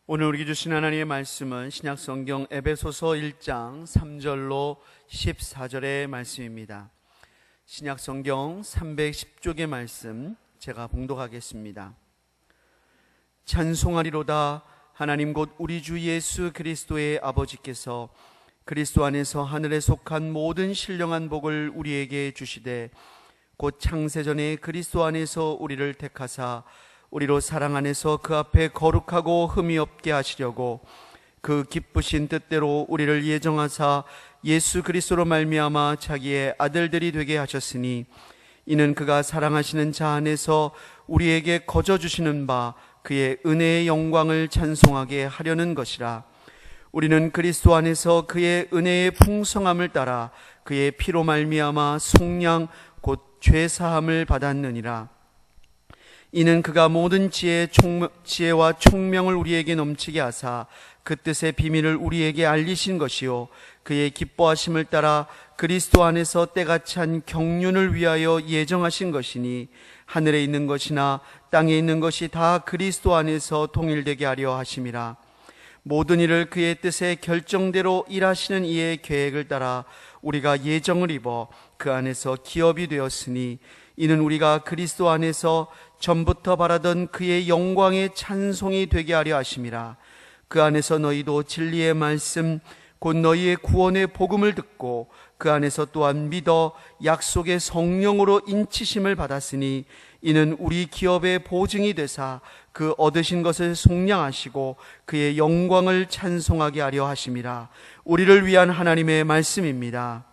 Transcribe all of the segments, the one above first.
오늘 우리에게 주신 하나님의 말씀은 신약성경 에베소서 1장 3절로 14절의 말씀입니다. 신약성경 310쪽의 말씀 제가 봉독하겠습니다. 찬송하리로다. 하나님 곧 우리 주 예수 그리스도의 아버지께서 그리스도 안에서 하늘에 속한 모든 신령한 복을 우리에게 주시되 곧 창세전에 그리스도 안에서 우리를 택하사 우리로 사랑 안에서 그 앞에 거룩하고 흠이 없게 하시려고 그 기쁘신 뜻대로 우리를 예정하사 예수 그리스도로 말미암아 자기의 아들들이 되게 하셨으니 이는 그가 사랑하시는 자 안에서 우리에게 거저 주시는 바 그의 은혜의 영광을 찬송하게 하려는 것이라. 우리는 그리스도 안에서 그의 은혜의 풍성함을 따라 그의 피로 말미암아 속량 곧 죄사함을 받았느니라. 이는 그가 모든 지혜와 총명을 우리에게 넘치게 하사 그 뜻의 비밀을 우리에게 알리신 것이요 그의 기뻐하심을 따라 그리스도 안에서 때가 찬 경륜을 위하여 예정하신 것이니 하늘에 있는 것이나 땅에 있는 것이 다 그리스도 안에서 통일되게 하려 하심이라. 모든 일을 그의 뜻의 결정대로 일하시는 이의 계획을 따라 우리가 예정을 입어 그 안에서 기업이 되었으니 이는 우리가 그리스도 안에서 전부터 바라던 그의 영광의 찬송이 되게 하려 하심이라. 그 안에서 너희도 진리의 말씀 곧 너희의 구원의 복음을 듣고 그 안에서 또한 믿어 약속의 성령으로 인치심을 받았으니 이는 우리 기업의 보증이 되사 그 얻으신 것을 속량하시고 그의 영광을 찬송하게 하려 하심이라. 우리를 위한 하나님의 말씀입니다.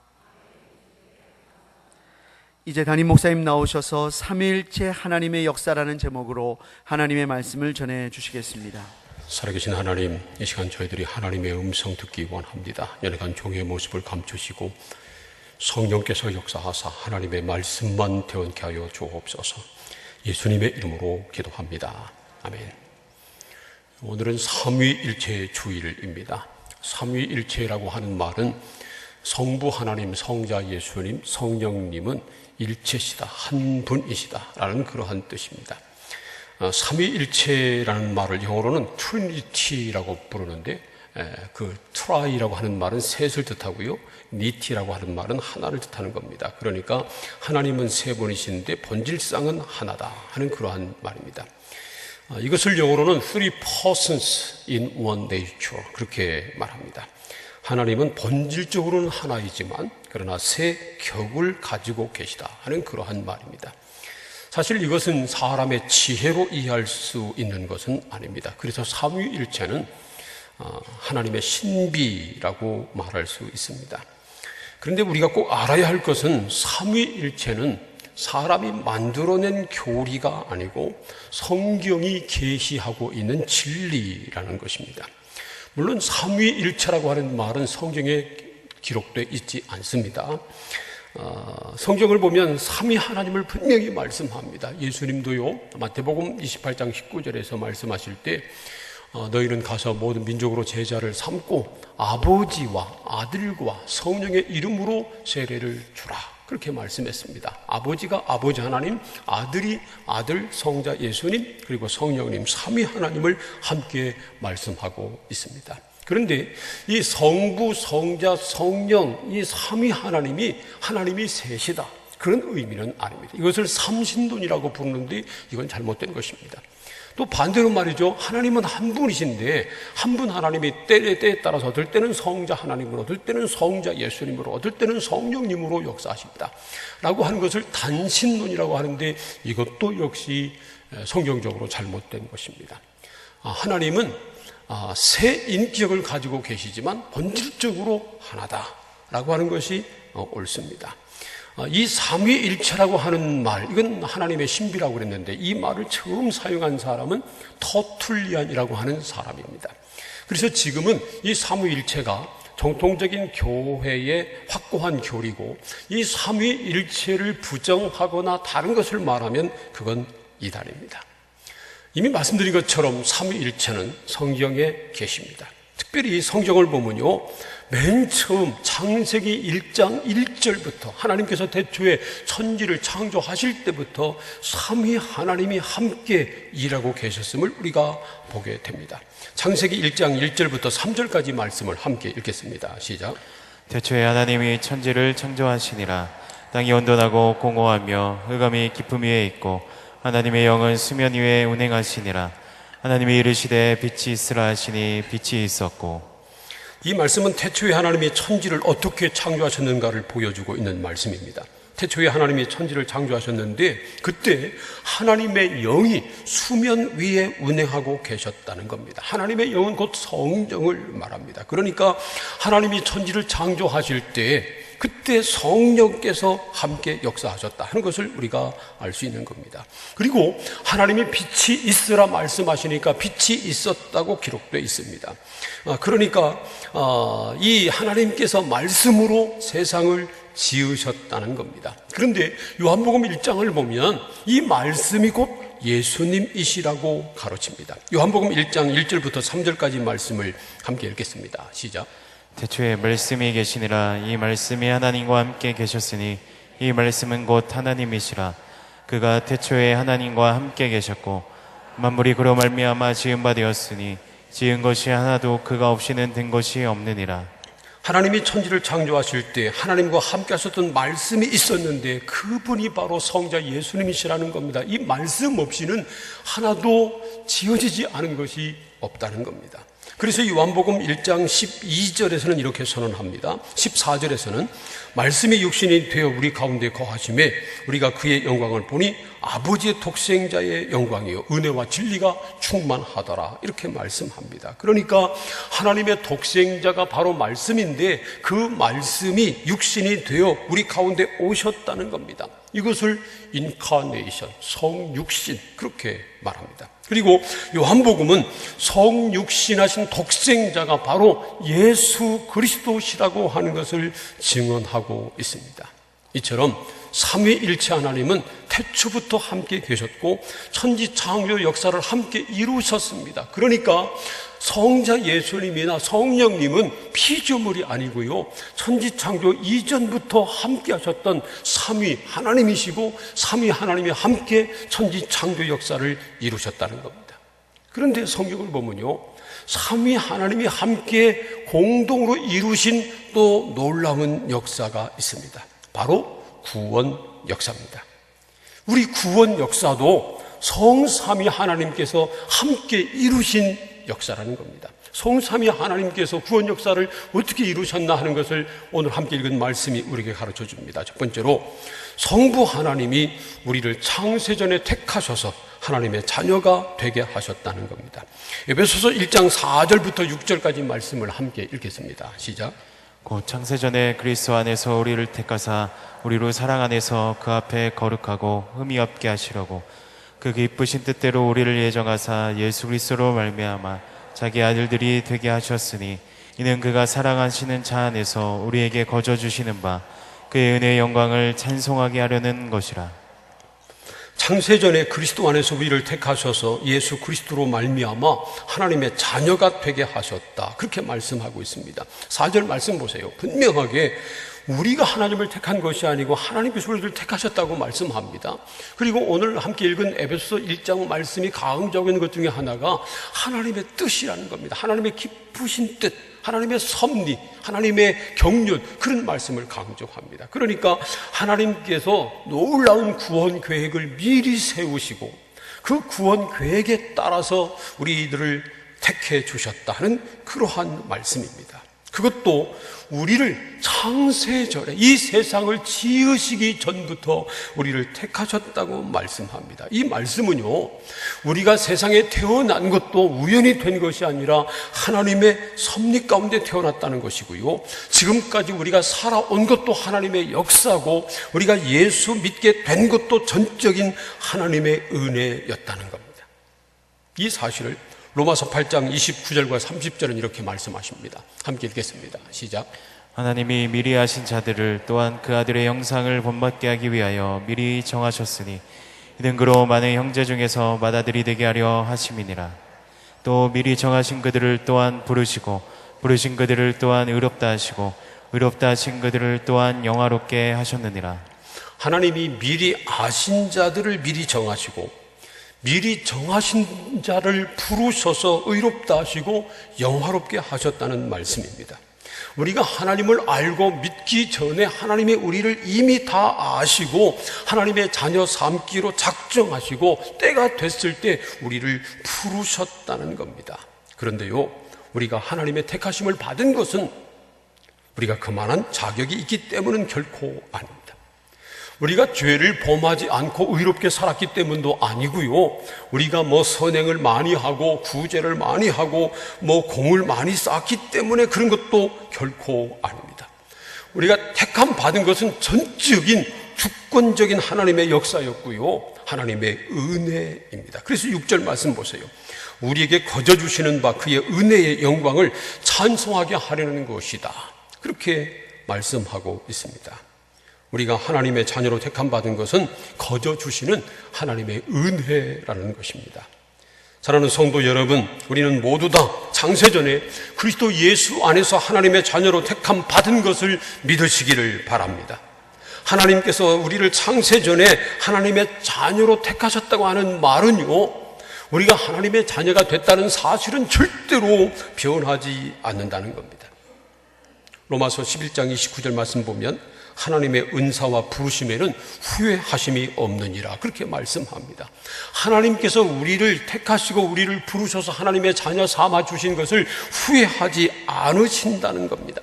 이제 담임 목사님 나오셔서 삼위일체 하나님의 역사라는 제목으로 하나님의 말씀을 전해 주시겠습니다. 살아계신 하나님, 이 시간 저희들이 하나님의 음성 듣기 원합니다. 연약한 종의 모습을 감추시고 성령께서 역사하사 하나님의 말씀만 대언케 하여 주옵소서. 예수님의 이름으로 기도합니다. 아멘. 오늘은 삼위일체 주일입니다. 삼위일체라고 하는 말은 성부 하나님, 성자 예수님, 성령님은 일체시다, 한 분이시다 라는 그러한 뜻입니다. 삼위일체라는 말을 영어로는 트리니티라고 부르는데 그 트라이라고 하는 말은 셋을 뜻하고요, 니티라고 하는 말은 하나를 뜻하는 겁니다. 그러니까 하나님은 세 분이신데 본질상은 하나다 하는 그러한 말입니다. 이것을 영어로는 three persons in one nature 그렇게 말합니다. 하나님은 본질적으로는 하나이지만 그러나 세 격을 가지고 계시다 하는 그러한 말입니다. 사실 이것은 사람의 지혜로 이해할 수 있는 것은 아닙니다. 그래서 삼위일체는 하나님의 신비라고 말할 수 있습니다. 그런데 우리가 꼭 알아야 할 것은 삼위일체는 사람이 만들어낸 교리가 아니고 성경이 계시하고 있는 진리라는 것입니다. 물론 삼위일체라고 하는 말은 성경에 기록되어 있지 않습니다. 성경을 보면 삼위 하나님을 분명히 말씀합니다. 예수님도요, 마태복음 28장 19절에서 말씀하실 때 너희는 가서 모든 민족으로 제자를 삼고 아버지와 아들과 성령의 이름으로 세례를 주라 그렇게 말씀했습니다. 아버지가 아버지 하나님, 아들이 아들, 성자 예수님, 그리고 성령님 삼위 하나님을 함께 말씀하고 있습니다. 그런데 이 성부, 성자, 성령 이 삼위 하나님이 셋이다 그런 의미는 아닙니다. 이것을 삼신론이라고 부르는데 이건 잘못된 것입니다. 또 반대로 말이죠. 하나님은 한 분이신데 한 분 하나님이 때에 따라서 어떨 때는 성자 하나님으로, 어떨 때는 성자 예수님으로, 어떨 때는 성령님으로 역사하십니다 라고 하는 것을 단신론이라고 하는데 이것도 역시 성경적으로 잘못된 것입니다. 하나님은 세 인격을 가지고 계시지만 본질적으로 하나다라고 하는 것이 옳습니다. 이 삼위일체라고 하는 말, 이건 하나님의 신비라고 그랬는데 이 말을 처음 사용한 사람은 터툴리안이라고 하는 사람입니다. 그래서 지금은 이 삼위일체가 정통적인 교회의 확고한 교리고 이 삼위일체를 부정하거나 다른 것을 말하면 그건 이단입니다. 이미 말씀드린 것처럼 삼위일체는 성경에 계십니다. 특별히 성경을 보면요, 맨 처음 창세기 1장 1절부터 하나님께서 태초에 천지를 창조하실 때부터 삼위 하나님이 함께 일하고 계셨음을 우리가 보게 됩니다. 창세기 1장 1절부터 3절까지 말씀을 함께 읽겠습니다. 시작. 태초에 하나님이 천지를 창조하시니라. 땅이 온돈하고 공허하며 흑암이 깊음 위에 있고 하나님의 영은 수면 위에 운행하시니라. 하나님이 이르시되 빛이 있으라 하시니 빛이 있었고. 이 말씀은 태초에 하나님이 천지를 어떻게 창조하셨는가를 보여주고 있는 말씀입니다. 태초에 하나님이 천지를 창조하셨는데 그때 하나님의 영이 수면 위에 운행하고 계셨다는 겁니다. 하나님의 영은 곧 성령을 말합니다. 그러니까 하나님이 천지를 창조하실 때 그때 성령께서 함께 역사하셨다 하는 것을 우리가 알 수 있는 겁니다. 그리고 하나님이 빛이 있으라 말씀하시니까 빛이 있었다고 기록되어 있습니다. 그러니까 이 하나님께서 말씀으로 세상을 지으셨다는 겁니다. 그런데 요한복음 1장을 보면 이 말씀이 곧 예수님이시라고 가르칩니다. 요한복음 1장 1절부터 3절까지 말씀을 함께 읽겠습니다. 시작. 태초에 말씀이 계시니라. 이 말씀이 하나님과 함께 계셨으니 이 말씀은 곧 하나님이시라. 그가 태초에 하나님과 함께 계셨고 만물이 그로 말미암아 지은 바 되었으니 지은 것이 하나도 그가 없이는 된 것이 없느니라. 하나님이 천지를 창조하실 때 하나님과 함께 하셨던 말씀이 있었는데 그분이 바로 성자 예수님이시라는 겁니다. 이 말씀 없이는 하나도 지어지지 않은 것이 없다는 겁니다. 그래서 요한복음 1장 12절에서는 이렇게 선언합니다. 14절에서는 말씀이 육신이 되어 우리 가운데 거하심에 우리가 그의 영광을 보니 아버지의 독생자의 영광이요 은혜와 진리가 충만하더라 이렇게 말씀합니다. 그러니까 하나님의 독생자가 바로 말씀인데 그 말씀이 육신이 되어 우리 가운데 오셨다는 겁니다. 이것을 인카네이션, 성육신 그렇게 말합니다. 그리고 요한복음은 성육신하신 독생자가 바로 예수 그리스도시라고 하는 것을 증언하고 있습니다. 이처럼 삼위일체 하나님은 태초부터 함께 계셨고 천지 창조 역사를 함께 이루셨습니다. 그러니까 성자 예수님이나 성령님은 피조물이 아니고요, 천지 창조 이전부터 함께 하셨던 삼위 하나님이시고 삼위 하나님이 함께 천지 창조 역사를 이루셨다는 겁니다. 그런데 성경을 보면요, 삼위 하나님이 함께 공동으로 이루신 또 놀라운 역사가 있습니다. 바로 구원 역사입니다. 우리 구원 역사도 성삼위 하나님께서 함께 이루신 역사라는 겁니다. 성삼위 하나님께서 구원 역사를 어떻게 이루셨나 하는 것을 오늘 함께 읽은 말씀이 우리에게 가르쳐 줍니다. 첫 번째로 성부 하나님이 우리를 창세전에 택하셔서 하나님의 자녀가 되게 하셨다는 겁니다. 에베소서 1장 4절부터 6절까지 말씀을 함께 읽겠습니다. 시작. 곧 창세전에 그리스도 안에서 우리를 택하사 우리로 사랑 안에서 그 앞에 거룩하고 흠이 없게 하시려고 그 기쁘신 뜻대로 우리를 예정하사 예수 그리스도로 말미암아 자기 아들들이 되게 하셨으니 이는 그가 사랑하시는 자 안에서 우리에게 거저 주시는 바 그의 은혜의 영광을 찬송하게 하려는 것이라. 창세전에 그리스도 안에서 우리를 택하셔서 예수 그리스도로 말미암아 하나님의 자녀가 되게 하셨다, 그렇게 말씀하고 있습니다. 4절 말씀 보세요. 분명하게 우리가 하나님을 택한 것이 아니고 하나님께서 우리를 택하셨다고 말씀합니다. 그리고 오늘 함께 읽은 에베소서 1장 말씀이 강조하고 있는 것 중에 하나가 하나님의 뜻이라는 겁니다. 하나님의 기쁘신 뜻, 하나님의 섭리, 하나님의 경륜, 그런 말씀을 강조합니다. 그러니까 하나님께서 놀라운 구원 계획을 미리 세우시고 그 구원 계획에 따라서 우리들을 택해 주셨다는 그러한 말씀입니다. 그것도 우리를 창세전에 이 세상을 지으시기 전부터 우리를 택하셨다고 말씀합니다. 이 말씀은요, 우리가 세상에 태어난 것도 우연히 된 것이 아니라 하나님의 섭리 가운데 태어났다는 것이고요, 지금까지 우리가 살아온 것도 하나님의 역사고 우리가 예수 믿게 된 것도 전적인 하나님의 은혜였다는 겁니다. 이 사실을 로마서 8장 29절과 30절은 이렇게 말씀하십니다. 함께 읽겠습니다. 시작. 하나님이 미리 하신 자들을 또한 그 아들의 형상을 본받게 하기 위하여 미리 정하셨으니 이는 그로 많은 형제 중에서 맏아들이 되게 하려 하심이니라. 또 미리 정하신 그들을 또한 부르시고 부르신 그들을 또한 의롭다 하시고 의롭다 하신 그들을 또한 영화롭게 하셨느니라. 하나님이 미리 아신 자들을 미리 정하시고 미리 정하신 자를 부르셔서 의롭다 하시고 영화롭게 하셨다는 말씀입니다. 우리가 하나님을 알고 믿기 전에 하나님이 우리를 이미 다 아시고 하나님의 자녀 삼기로 작정하시고 때가 됐을 때 우리를 부르셨다는 겁니다. 그런데요, 우리가 하나님의 택하심을 받은 것은 우리가 그만한 자격이 있기 때문은 결코 아닙니다. 우리가 죄를 범하지 않고 의롭게 살았기 때문도 아니고요, 우리가 선행을 많이 하고 구제를 많이 하고 공을 많이 쌓았기 때문에 그런 것도 결코 아닙니다. 우리가 택함 받은 것은 전적인 주권적인 하나님의 역사였고요, 하나님의 은혜입니다. 그래서 6절 말씀 보세요. 우리에게 거저 주시는 바 그의 은혜의 영광을 찬송하게 하려는 것이다, 그렇게 말씀하고 있습니다. 우리가 하나님의 자녀로 택함 받은 것은 거저 주시는 하나님의 은혜라는 것입니다. 사랑하는 성도 여러분, 우리는 모두 다 창세전에 그리스도 예수 안에서 하나님의 자녀로 택함 받은 것을 믿으시기를 바랍니다. 하나님께서 우리를 창세전에 하나님의 자녀로 택하셨다고 하는 말은요, 우리가 하나님의 자녀가 됐다는 사실은 절대로 변하지 않는다는 겁니다. 로마서 11장 29절 말씀 보면 하나님의 은사와 부르심에는 후회하심이 없느니라, 그렇게 말씀합니다. 하나님께서 우리를 택하시고 우리를 부르셔서 하나님의 자녀 삼아 주신 것을 후회하지 않으신다는 겁니다.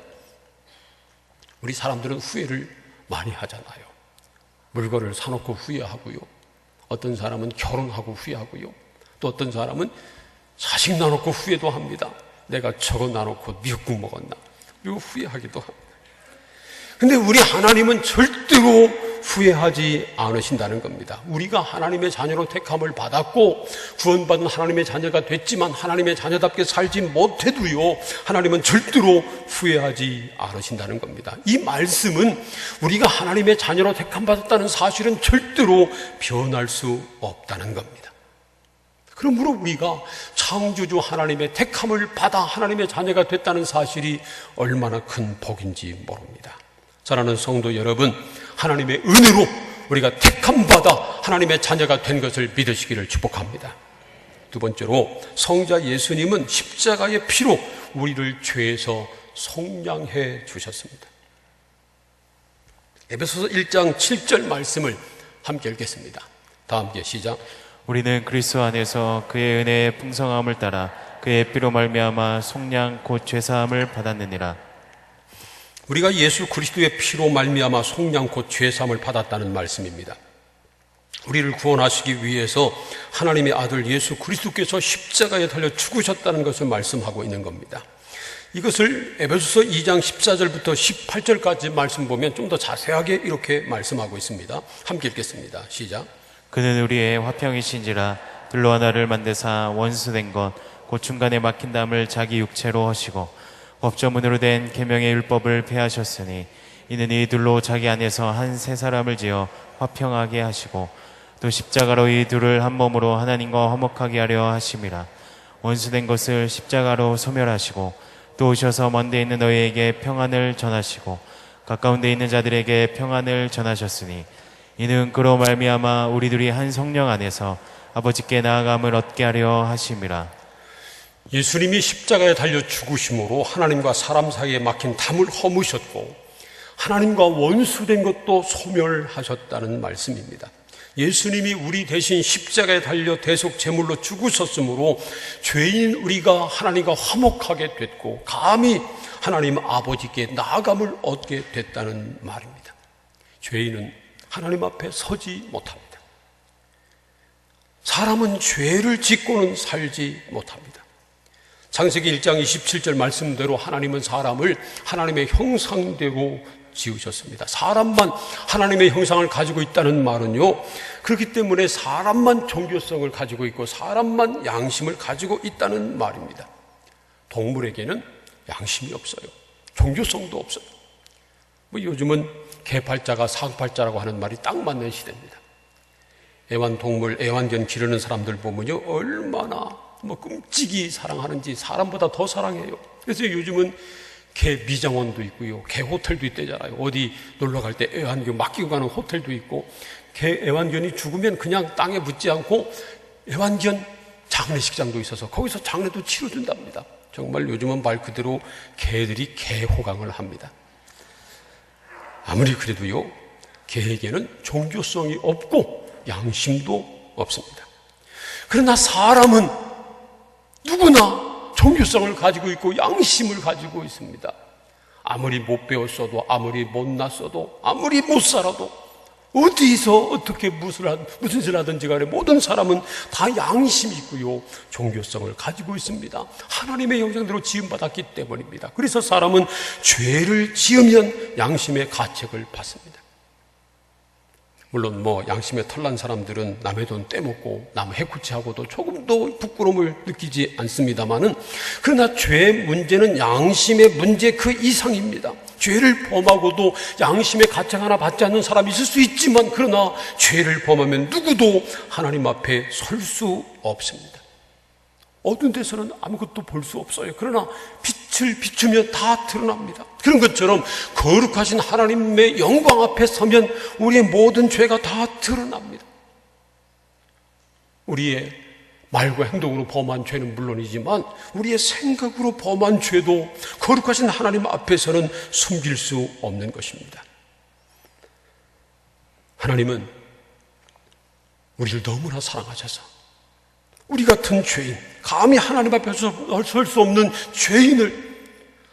우리 사람들은 후회를 많이 하잖아요. 물건을 사놓고 후회하고요, 어떤 사람은 결혼하고 후회하고요, 또 어떤 사람은 자식 낳아놓고 후회도 합니다. 내가 저거 낳아놓고 미역국 먹었나, 그리고 후회하기도 합니다. 근데 우리 하나님은 절대로 후회하지 않으신다는 겁니다. 우리가 하나님의 자녀로 택함을 받았고 구원받은 하나님의 자녀가 됐지만 하나님의 자녀답게 살지 못해도요, 하나님은 절대로 후회하지 않으신다는 겁니다. 이 말씀은 우리가 하나님의 자녀로 택함 받았다는 사실은 절대로 변할 수 없다는 겁니다. 그러므로 우리가 창조주 하나님의 택함을 받아 하나님의 자녀가 됐다는 사실이 얼마나 큰 복인지 모릅니다. 사랑하는 성도 여러분, 하나님의 은혜로 우리가 택함받아 하나님의 자녀가 된 것을 믿으시기를 축복합니다. 두 번째로, 성자 예수님은 십자가의 피로 우리를 죄에서 속량해 주셨습니다. 에베소서 1장 7절 말씀을 함께 읽겠습니다. 다 함께 시작. 우리는 그리스도 안에서 그의 은혜의 풍성함을 따라 그의 피로 말미암아 속량 곧 죄사함을 받았느니라. 우리가 예수 그리스도의 피로 말미암아 속량 곧 죄사함을 받았다는 말씀입니다. 우리를 구원하시기 위해서 하나님의 아들 예수 그리스도께서 십자가에 달려 죽으셨다는 것을 말씀하고 있는 겁니다. 이것을 에베소서 2장 14절부터 18절까지 말씀 보면 좀 더 자세하게 이렇게 말씀하고 있습니다. 함께 읽겠습니다. 시작. 그는 우리의 화평이신지라 둘로 하나를 만드사 원수된 것 곧 중간에 막힌 담을 자기 육체로 하시고 법조문으로 된 계명의 율법을 폐하셨으니 이는 이 둘로 자기 안에서 한 세 사람을 지어 화평하게 하시고 또 십자가로 이 둘을 한 몸으로 하나님과 화목하게 하려 하심이라. 원수된 것을 십자가로 소멸하시고 또 오셔서 먼 데 있는 너희에게 평안을 전하시고 가까운 데 있는 자들에게 평안을 전하셨으니 이는 그로 말미암아 우리들이 한 성령 안에서 아버지께 나아감을 얻게 하려 하심이라. 예수님이 십자가에 달려 죽으심으로 하나님과 사람 사이에 막힌 담을 허무셨고 하나님과 원수된 것도 소멸하셨다는 말씀입니다. 예수님이 우리 대신 십자가에 달려 대속 제물로 죽으셨으므로 죄인 우리가 하나님과 화목하게 됐고 감히 하나님 아버지께 나아감을 얻게 됐다는 말입니다. 죄인은 하나님 앞에 서지 못합니다. 사람은 죄를 짓고는 살지 못합니다. 창세기 1장 27절 말씀대로 하나님은 사람을 하나님의 형상대로 지으셨습니다. 사람만 하나님의 형상을 가지고 있다는 말은요, 그렇기 때문에 사람만 종교성을 가지고 있고 사람만 양심을 가지고 있다는 말입니다. 동물에게는 양심이 없어요. 종교성도 없어요. 요즘은 개팔자가 상팔자라고 하는 말이 딱 맞는 시대입니다. 애완동물, 애완견 기르는 사람들 보면요, 얼마나 끔찍이 사랑하는지 사람보다 더 사랑해요. 그래서 요즘은 개 미장원도 있고요, 개 호텔도 있대잖아요. 어디 놀러 갈 때 애완견 맡기고 가는 호텔도 있고, 개 애완견이 죽으면 그냥 땅에 묻지 않고 애완견 장례식장도 있어서 거기서 장례도 치러준답니다. 정말 요즘은 말 그대로 개들이 개호강을 합니다. 아무리 그래도요, 개에게는 종교성이 없고 양심도 없습니다. 그러나 사람은 누구나 종교성을 가지고 있고 양심을 가지고 있습니다. 아무리 못 배웠어도, 아무리 못났어도, 아무리 못 살아도, 어디서 어떻게 무슨 짓을 하든지 간에 모든 사람은 다 양심이 있고요, 종교성을 가지고 있습니다. 하나님의 형상대로 지음받았기 때문입니다. 그래서 사람은 죄를 지으면 양심의 가책을 받습니다. 물론 양심에 털난 사람들은 남의 돈 떼먹고 남 해코지하고도 조금도 부끄러움을 느끼지 않습니다만은, 그러나 죄의 문제는 양심의 문제 그 이상입니다. 죄를 범하고도 양심의 가책 하나 받지 않는 사람이 있을 수 있지만, 그러나 죄를 범하면 누구도 하나님 앞에 설 수 없습니다. 어두운 데서는 아무것도 볼 수 없어요. 그러나 빛을 비추면 다 드러납니다. 그런 것처럼 거룩하신 하나님의 영광 앞에 서면 우리의 모든 죄가 다 드러납니다. 우리의 말과 행동으로 범한 죄는 물론이지만 우리의 생각으로 범한 죄도 거룩하신 하나님 앞에서는 숨길 수 없는 것입니다. 하나님은 우리를 너무나 사랑하셔서 우리 같은 죄인, 감히 하나님 앞에서 설 수 없는 죄인을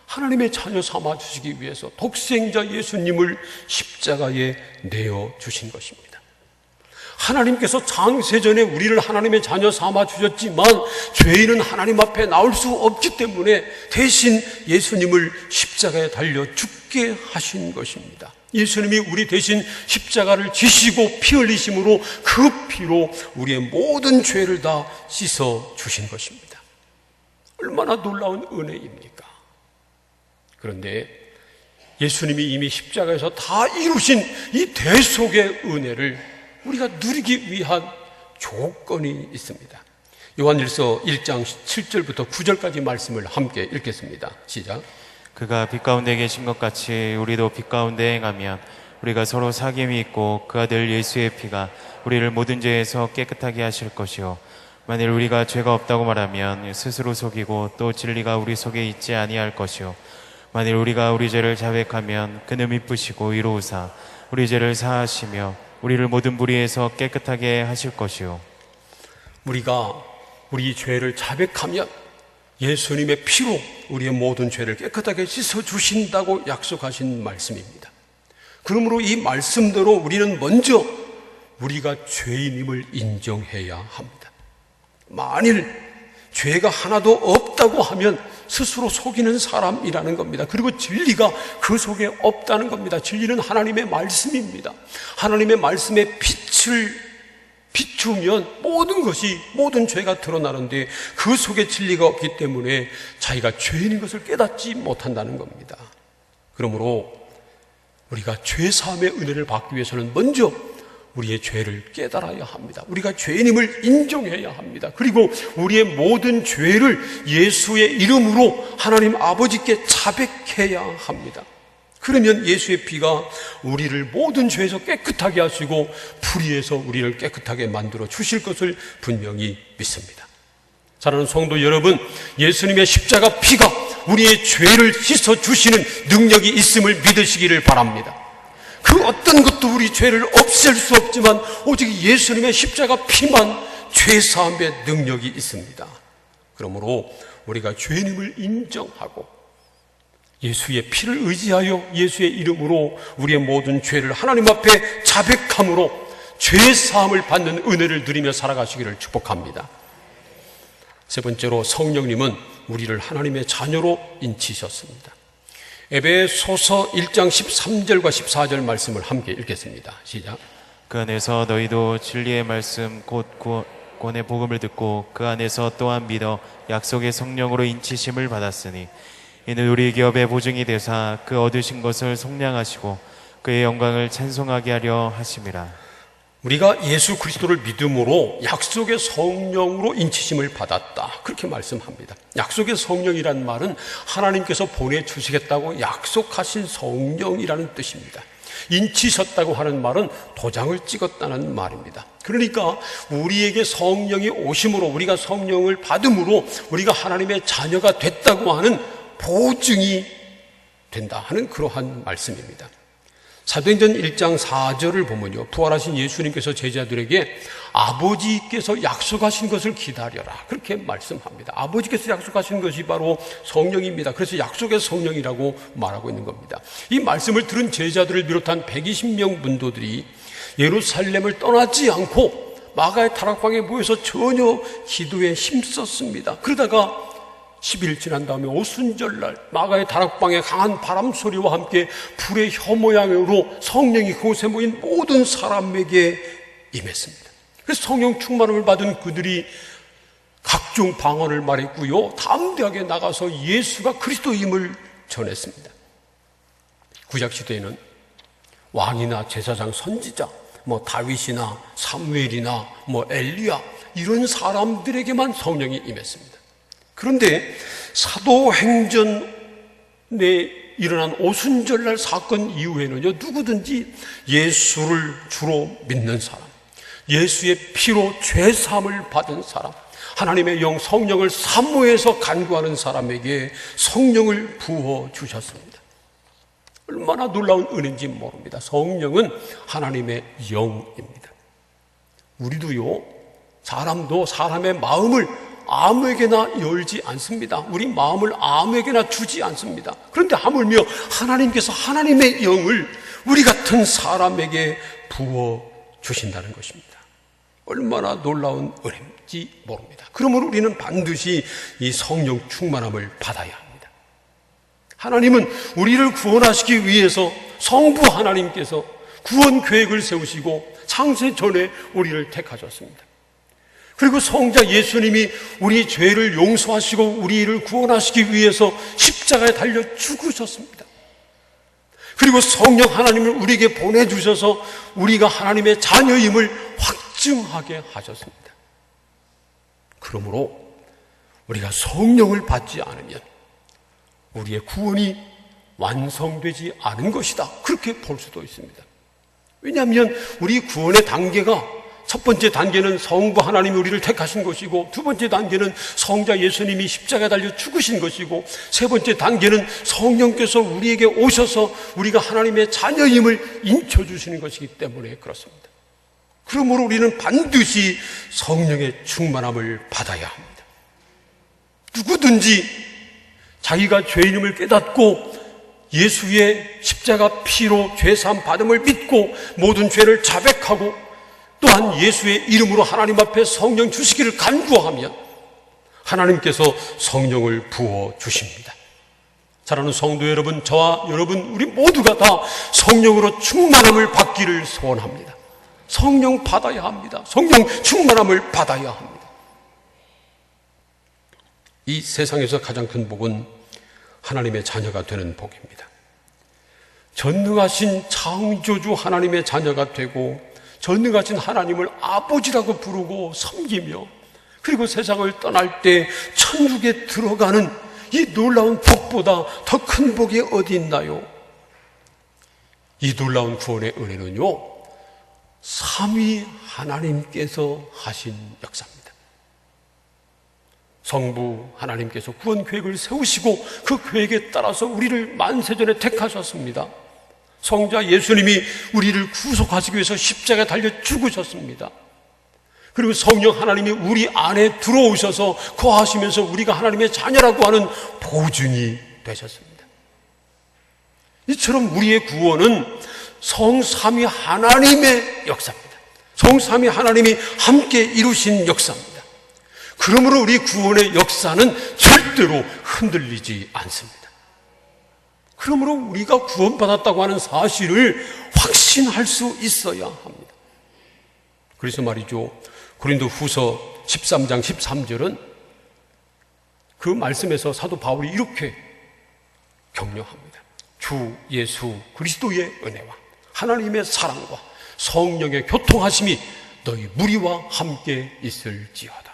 하나님의 자녀 삼아 주시기 위해서 독생자 예수님을 십자가에 내어 주신 것입니다. 하나님께서 창세전에 우리를 하나님의 자녀 삼아 주셨지만 죄인은 하나님 앞에 나올 수 없기 때문에 대신 예수님을 십자가에 달려 죽게 하신 것입니다. 예수님이 우리 대신 십자가를 지시고 피 흘리심으로 그 피로 우리의 모든 죄를 다 씻어 주신 것입니다. 얼마나 놀라운 은혜입니까? 그런데 예수님이 이미 십자가에서 다 이루신 이 대속의 은혜를 우리가 누리기 위한 조건이 있습니다. 요한일서 1장 7절부터 9절까지 말씀을 함께 읽겠습니다. 시작. 그가 빛 가운데 계신 것 같이 우리도 빛 가운데 행하면 우리가 서로 사귐이 있고 그 아들 예수의 피가 우리를 모든 죄에서 깨끗하게 하실 것이요, 만일 우리가 죄가 없다고 말하면 스스로 속이고 또 진리가 우리 속에 있지 아니할 것이요, 만일 우리가 우리 죄를 자백하면 그는 미쁘시고 이로우사 우리 죄를 사하시며 우리를 모든 불의에서 깨끗하게 하실 것이요. 우리가 우리 죄를 자백하면 예수님의 피로 우리의 모든 죄를 깨끗하게 씻어주신다고 약속하신 말씀입니다. 그러므로 이 말씀대로 우리는 먼저 우리가 죄인임을 인정해야 합니다. 만일 죄가 하나도 없다고 하면 스스로 속이는 사람이라는 겁니다. 그리고 진리가 그 속에 없다는 겁니다. 진리는 하나님의 말씀입니다. 하나님의 말씀에 빛을 비추면 모든 죄가 드러나는데 그 속에 진리가 없기 때문에 자기가 죄인인 것을 깨닫지 못한다는 겁니다. 그러므로 우리가 죄사함의 은혜를 받기 위해서는 먼저 우리의 죄를 깨달아야 합니다. 우리가 죄인임을 인정해야 합니다. 그리고 우리의 모든 죄를 예수의 이름으로 하나님 아버지께 자백해야 합니다. 그러면 예수의 피가 우리를 모든 죄에서 깨끗하게 하시고 불의에서 우리를 깨끗하게 만들어 주실 것을 분명히 믿습니다. 사랑하는 성도 여러분, 예수님의 십자가 피가 우리의 죄를 씻어 주시는 능력이 있음을 믿으시기를 바랍니다. 그 어떤 것도 우리 죄를 없앨 수 없지만 오직 예수님의 십자가 피만 죄사함의 능력이 있습니다. 그러므로 우리가 죄인임을 인정하고 예수의 피를 의지하여 예수의 이름으로 우리의 모든 죄를 하나님 앞에 자백함으로 죄사함을 받는 은혜를 누리며 살아가시기를 축복합니다. 세 번째로, 성령님은 우리를 하나님의 자녀로 인치셨습니다. 에베소서 1장 13절과 14절 말씀을 함께 읽겠습니다. 시작. 그 안에서 너희도 진리의 말씀 곧 구원의 복음을 듣고 그 안에서 또한 믿어 약속의 성령으로 인치심을 받았으니 이는 우리 기업의 보증이 되사 그 얻으신 것을 속량하시고 그의 영광을 찬송하게 하려 하심이라. 우리가 예수 그리스도를 믿음으로 약속의 성령으로 인치심을 받았다, 그렇게 말씀합니다. 약속의 성령이란 말은 하나님께서 보내주시겠다고 약속하신 성령이라는 뜻입니다. 인치셨다고 하는 말은 도장을 찍었다는 말입니다. 그러니까 우리에게 성령이 오심으로, 우리가 성령을 받음으로 우리가 하나님의 자녀가 됐다고 하는 보증이 된다 하는 그러한 말씀입니다. 사도행전 1장 4절을 보면요, 부활하신 예수님께서 제자들에게 아버지께서 약속하신 것을 기다려라, 그렇게 말씀합니다. 아버지께서 약속하신 것이 바로 성령입니다. 그래서 약속의 성령이라고 말하고 있는 겁니다. 이 말씀을 들은 제자들을 비롯한 120명 문도들이 예루살렘을 떠나지 않고 마가의 다락방에 모여서 전혀 기도에 힘썼습니다. 그러다가 10일 지난 다음에 오순절날 마가의 다락방에 강한 바람 소리와 함께 불의 혀 모양으로 성령이 그곳에 모인 모든 사람에게 임했습니다. 그래서 성령 충만함을 받은 그들이 각종 방언을 말했고요, 담대하게 나가서 예수가 그리스도임을 전했습니다. 구약시대에는 왕이나 제사장, 선지자, 다윗이나 사무엘이나 엘리야, 이런 사람들에게만 성령이 임했습니다. 그런데 사도행전에 일어난 오순절날 사건 이후에는요, 누구든지 예수를 주로 믿는 사람, 예수의 피로 죄사함을 받은 사람, 하나님의 영 성령을 사모해서 간구하는 사람에게 성령을 부어 주셨습니다. 얼마나 놀라운 은혜인지 모릅니다. 성령은 하나님의 영입니다. 우리도요, 사람도 사람의 마음을 아무에게나 열지 않습니다. 우리 마음을 아무에게나 주지 않습니다. 그런데 하물며 하나님께서 하나님의 영을 우리 같은 사람에게 부어 주신다는 것입니다. 얼마나 놀라운 은혜인지 모릅니다. 그러므로 우리는 반드시 이 성령 충만함을 받아야 합니다. 하나님은 우리를 구원하시기 위해서 성부 하나님께서 구원 계획을 세우시고 창세 전에 우리를 택하셨습니다. 그리고 성자 예수님이 우리 죄를 용서하시고 우리를 구원하시기 위해서 십자가에 달려 죽으셨습니다. 그리고 성령 하나님을 우리에게 보내주셔서 우리가 하나님의 자녀임을 확증하게 하셨습니다. 그러므로 우리가 성령을 받지 않으면 우리의 구원이 완성되지 않은 것이다, 그렇게 볼 수도 있습니다. 왜냐하면 우리 구원의 단계가, 첫 번째 단계는 성부 하나님이 우리를 택하신 것이고, 두 번째 단계는 성자 예수님이 십자가에 달려 죽으신 것이고, 세 번째 단계는 성령께서 우리에게 오셔서 우리가 하나님의 자녀임을 인쳐주시는 것이기 때문에 그렇습니다. 그러므로 우리는 반드시 성령의 충만함을 받아야 합니다. 누구든지 자기가 죄인임을 깨닫고 예수의 십자가 피로 죄사함 받음을 믿고 모든 죄를 자백하고 또한 예수의 이름으로 하나님 앞에 성령 주시기를 간구하면 하나님께서 성령을 부어 주십니다. 사랑하는 성도 여러분, 저와 여러분, 우리 모두가 다 성령으로 충만함을 받기를 소원합니다. 성령 받아야 합니다. 성령 충만함을 받아야 합니다. 이 세상에서 가장 큰 복은 하나님의 자녀가 되는 복입니다. 전능하신 창조주 하나님의 자녀가 되고 전능하신 하나님을 아버지라고 부르고 섬기며 그리고 세상을 떠날 때 천국에 들어가는 이 놀라운 복보다 더 큰 복이 어디 있나요? 이 놀라운 구원의 은혜는요, 삼위 하나님께서 하신 역사입니다. 성부 하나님께서 구원 계획을 세우시고 그 계획에 따라서 우리를 만세전에 택하셨습니다. 성자 예수님이 우리를 구속하시기 위해서 십자가에 달려 죽으셨습니다. 그리고 성령 하나님이 우리 안에 들어오셔서 거하시면서 우리가 하나님의 자녀라고 하는 보증이 되셨습니다. 이처럼 우리의 구원은 성삼위 하나님의 역사입니다. 성삼위 하나님이 함께 이루신 역사입니다. 그러므로 우리 구원의 역사는 절대로 흔들리지 않습니다. 그러므로 우리가 구원받았다고 하는 사실을 확신할 수 있어야 합니다. 그래서 말이죠, 고린도 후서 13장 13절은 그 말씀에서 사도 바울이 이렇게 격려합니다. 주 예수 그리스도의 은혜와 하나님의 사랑과 성령의 교통하심이 너희 무리와 함께 있을지어다.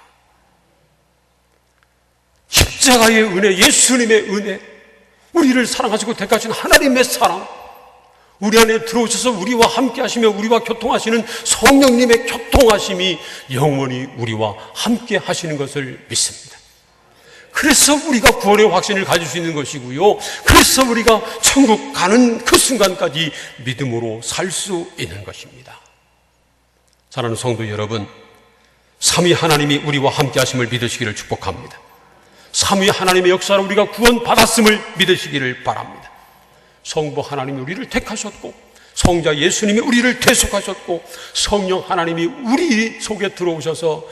십자가의 은혜, 예수님의 은혜, 우리를 사랑하시고 택하신 하나님의 사랑, 우리 안에 들어오셔서 우리와 함께 하시며 우리와 교통하시는 성령님의 교통하심이 영원히 우리와 함께 하시는 것을 믿습니다. 그래서 우리가 구원의 확신을 가질 수 있는 것이고요, 그래서 우리가 천국 가는 그 순간까지 믿음으로 살 수 있는 것입니다. 사랑하는 성도 여러분, 삼위 하나님이 우리와 함께 하심을 믿으시기를 축복합니다. 삼위 하나님의 역사로 우리가 구원받았음을 믿으시기를 바랍니다. 성부 하나님이 우리를 택하셨고, 성자 예수님이 우리를 대속하셨고, 성령 하나님이 우리 속에 들어오셔서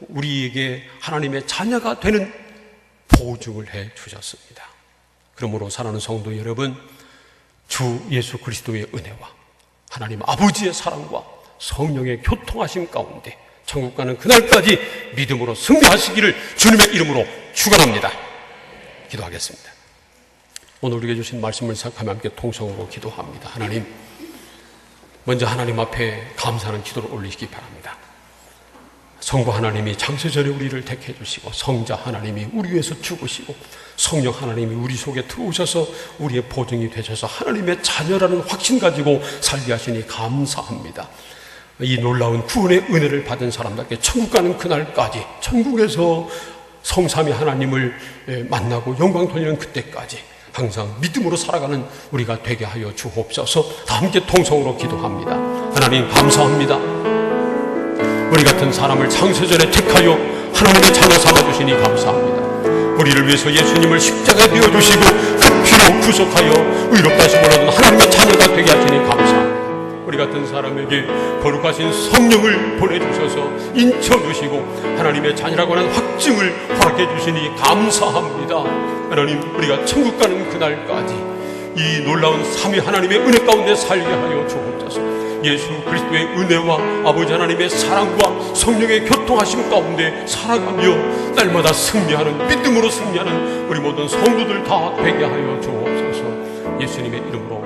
우리에게 하나님의 자녀가 되는 보증을 해 주셨습니다. 그러므로 사랑하는 성도 여러분, 주 예수 그리스도의 은혜와 하나님 아버지의 사랑과 성령의 교통하심 가운데 천국 가는 그날까지 믿음으로 승리하시기를 주님의 이름으로 축원합니다. 기도하겠습니다. 오늘 우리에게 주신 말씀을 생각하며 함께 통성으로 기도합니다. 하나님, 먼저 하나님 앞에 감사하는 기도를 올리시기 바랍니다. 성부 하나님이 창세전에 우리를 택해 주시고, 성자 하나님이 우리 위해서 죽으시고, 성령 하나님이 우리 속에 들어오셔서 우리의 보증이 되셔서 하나님의 자녀라는 확신 가지고 살게 하시니 감사합니다. 이 놀라운 구원의 은혜를 받은 사람답게 천국 가는 그날까지, 천국에서 성삼위 하나님을 만나고 영광 돌리는 그때까지 항상 믿음으로 살아가는 우리가 되게 하여 주옵소서. 다 함께 통성으로 기도합니다. 하나님 감사합니다. 우리 같은 사람을 창세전에 택하여 하나님의 자녀 삼아주시니 감사합니다. 우리를 위해서 예수님을 십자가에 내어주시고 그 피로 구속하여 의롭다 하심을 얻은 하나님의 자녀가 되게 하시니 감사합니다. 우리 같은 사람에게 거룩하신 성령을 보내주셔서 인쳐주시고 하나님의 자녀라고 하는 확증을 허락해 주시니 감사합니다. 하나님, 우리가 천국 가는 그날까지 이 놀라운 삼위 하나님의 은혜 가운데 살게 하여 주옵소서. 예수 그리스도의 은혜와 아버지 하나님의 사랑과 성령의 교통하심 가운데 살아가며 날마다 승리하는, 믿음으로 승리하는 우리 모든 성도들 다 되게 하여 주옵소서. 예수님의 이름으로